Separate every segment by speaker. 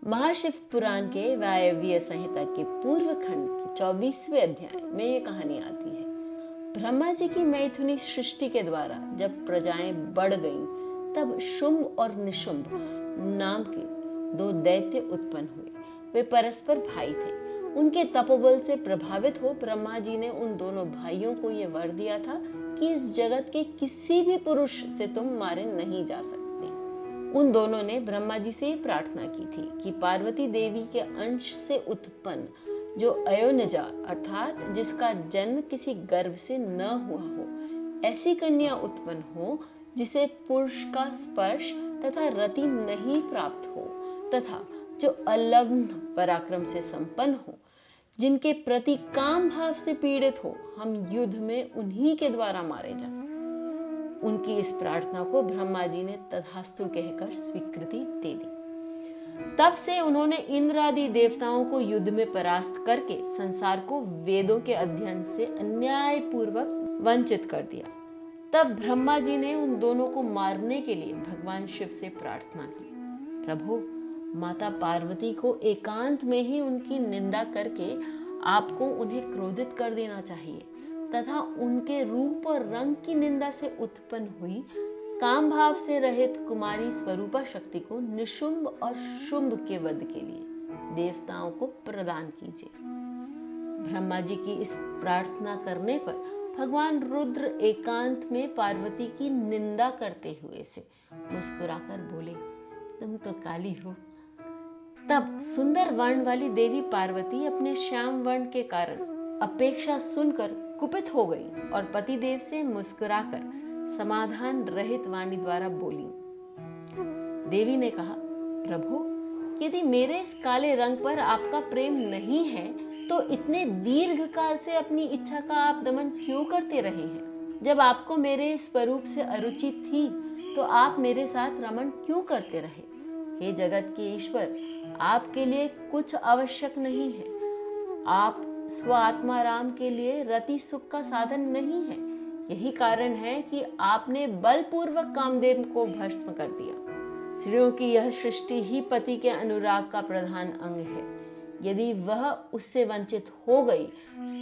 Speaker 1: महाशिव पुराण के वायव्य संहिता के पूर्व खंड के 24वें अध्याय में ये कहानी आती है। ब्रह्मा जी की मैथुनी सृष्टि के द्वारा जब प्रजाएं बढ़ गईं, तब शुंभ और निशुंभ नाम के दो दैत्य उत्पन्न हुए। वे परस्पर भाई थे। उनके तपोबल से प्रभावित हो ब्रह्मा जी ने उन दोनों भाइयों को यह वर दिया था कि इस जगत के किसी भी पुरुष से तुम मारे नहीं जा सकते। उन दोनों ने ब्रह्मा जी से प्रार्थना की थी कि पार्वती देवी के अंश से उत्पन्न जो अयोनिजा अर्थात जिसका जन्म किसी गर्भ से न हुआ हो, ऐसी कन्या उत्पन्न हो जिसे पुरुष का स्पर्श तथा रति नहीं प्राप्त हो, तथा जो अलग्न पराक्रम से संपन्न हो, जिनके प्रति काम भाव से पीड़ित हो, हम युद्ध में उन्हीं के द्वारा मारे जाएं। उनकी इस प्रार्थना को ब्रह्मा जी ने तथास्तु कहकर स्वीकृति दे दी। तब से उन्होंने इंद्र आदि देवताओं को युद्ध में परास्त करके संसार को वेदों के अध्ययन से अन्याय पूर्वक वंचित कर दिया। तब ब्रह्मा जी ने उन दोनों को मारने के लिए भगवान शिव से प्रार्थना की, प्रभु, माता पार्वती को एकांत में ही उनकी निंदा करके आपको उन्हें क्रोधित कर देना चाहिए तथा उनके रूप और रंग की निंदा से उत्पन्न हुई काम भाव से रहित कुमारी स्वरूपा शक्ति को निशुंभ और शुंभ के वध के लिए देवताओं को प्रदान कीजिए। ब्रह्मा जी की इस प्रार्थना करने पर भगवान रुद्र एकांत में पार्वती की निंदा करते हुए से मुस्कुराकर बोले, तुम तो काली हो। तब सुंदर वर्ण वाली देवी पार्वती अपने श्याम वर्ण के कारण अपेक्षा सुनकर कुपित हो गई और पतिदेव से मुस्कुराकर समाधान रहित वाणी द्वारा बोली। देवी ने कहा, प्रभु, यदि मेरे इस काले रंग पर आपका प्रेम नहीं है तो इतने दीर्घ काल से अपनी इच्छा का आप दमन क्यों करते रहे हैं? जब आपको मेरे स्वरूप से अरुचि थी तो आप मेरे साथ रमण क्यों करते रहे? हे जगत के ईश्वर, आपके लिए कुछ आवश्यक नहीं है। आप स्व आत्माराम के लिए रति सुख का साधन नहीं है। यही कारण है कि आपने बलपूर्वक कामदेव को भस्म कर दिया। स्त्रियों की यह सृष्टि ही पति के अनुराग का प्रधान अंग है। यदि वह उससे वंचित हो गई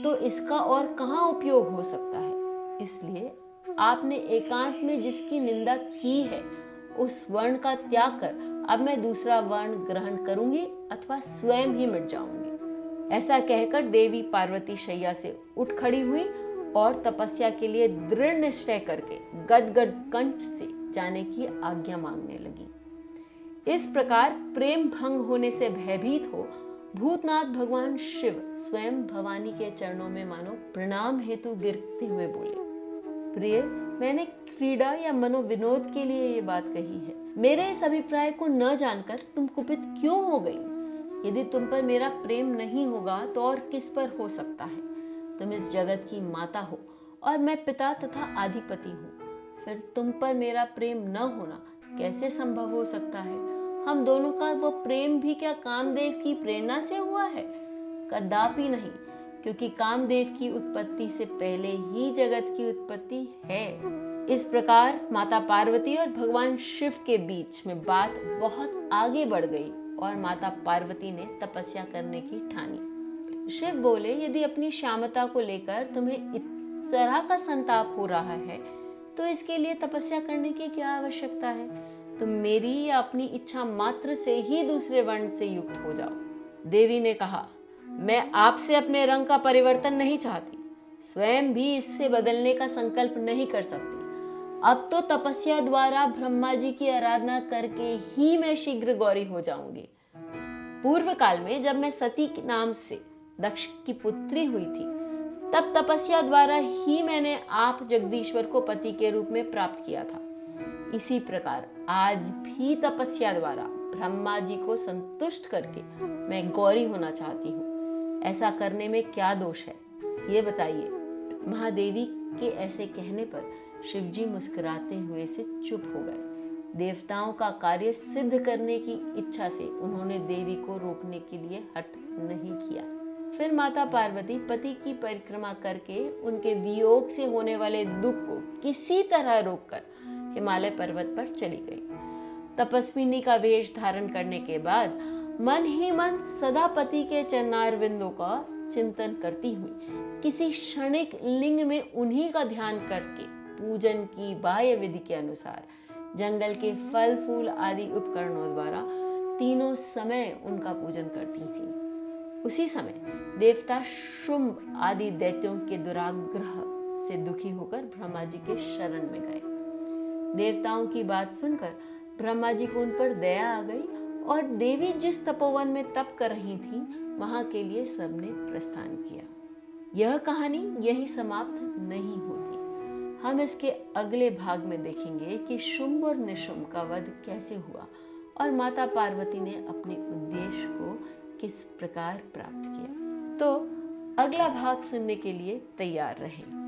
Speaker 1: तो इसका और कहाँ उपयोग हो सकता है? इसलिए आपने एकांत में जिसकी निंदा की है उस वर्ण का त्याग कर अब मैं दूसरा वर्ण ग्रहण करूंगी अथवा स्वयं ही मिट जाऊंगी। ऐसा कहकर देवी पार्वती शैया से उठ खड़ी हुई और तपस्या के लिए दृढ़ निश्चय करके गदगद कंठ से जाने की आज्ञा मांगने लगी। इस प्रकार प्रेम भंग होने से भयभीत हो भूतनाथ भगवान शिव स्वयं भवानी के चरणों में मानो प्रणाम हेतु गिरते हुए बोले, प्रिय, मैंने क्रीड़ा या मनोविनोद के लिए ये बात कही है। मेरे इस अभिप्राय को न जानकर तुम कुपित क्यों हो गई? यदि तुम पर मेरा प्रेम नहीं होगा तो और किस पर हो सकता है? तुम इस जगत की माता हो और मैं पिता तथा आधिपति हूँ। फिर तुम पर मेरा प्रेम न होना कैसे संभव हो सकता है? हम दोनों का वो प्रेम भी क्या कामदेव की प्रेरणा से हुआ है? कदापि नहीं, क्योंकि कामदेव की उत्पत्ति से पहले ही जगत की उत्पत्ति है। इस प्रकार माता पार्वती और भगवान शिव के बीच में बात बहुत आगे बढ़ गई और माता पार्वती ने तपस्या करने की ठानी। शिव बोले, यदि अपनी श्यामता को लेकर तुम्हें इस तरह का संताप हो रहा है तो इसके लिए तपस्या करने की क्या आवश्यकता है? तुम मेरी या अपनी इच्छा मात्र से ही दूसरे वर्ण से युक्त हो जाओ। देवी ने कहा, मैं आपसे अपने रंग का परिवर्तन नहीं चाहती, स्वयं भी इससे बदलने का संकल्प नहीं कर सकती। अब तो तपस्या द्वारा ब्रह्मा जी की आराधना करके ही मैं शीघ्र गौरी हो जाऊंगी। पूर्व काल में जब मैं सती के नाम से दक्ष की पुत्री हुई थी, तब तपस्या द्वारा ही मैंने आप जगदीश्वर को पति के रूप में प्राप्त किया था। इसी प्रकार आज भी तपस्या द्वारा ब्रह्मा जी को संतुष्ट करके मैं गौरी होना चाहती हूँ। ऐसा करने में क्या दोष है, ये बताइए। महादेवी के ऐसे कहने पर शिवजी मुस्कुराते हुए से चुप हो गए। देवताओं का कार्य सिद्ध करने की इच्छा से उन्होंने देवी को रोकने के लिए हठ नहीं किया। फिर माता पार्वती पति की परिक्रमा करके उनके वियोग से होने वाले दुख को किसी तरह रोककर हिमालय पर्वत पर चली गई। तपस्विनी का वेश धारण करने के बाद मन ही मन सदा पति के चरणारविंदों का चिंतन करती हुई किसी क्षणिक लिंग में उन्हीं का ध्यान करके पूजन की बाह्य विधि के अनुसार जंगल के फल फूल आदि उपकरणों द्वारा तीनों समय उनका पूजन करती थी। उसी समय देवता शुंभ आदि दैत्यों के दुराग्रह से दुखी होकर ब्रह्मा जी के शरण में गए। देवताओं की बात सुनकर ब्रह्मा जी को उन पर दया आ गई और देवी जिस तपोवन में तप कर रही थी वहां के लिए सबने प्रस्थान किया। यह कहानी यही समाप्त नहीं होती। हम इसके अगले भाग में देखेंगे कि शुंभ और निशुंभ का वध कैसे हुआ और माता पार्वती ने अपने उद्देश्य को किस प्रकार प्राप्त किया। तो अगला भाग सुनने के लिए तैयार रहें।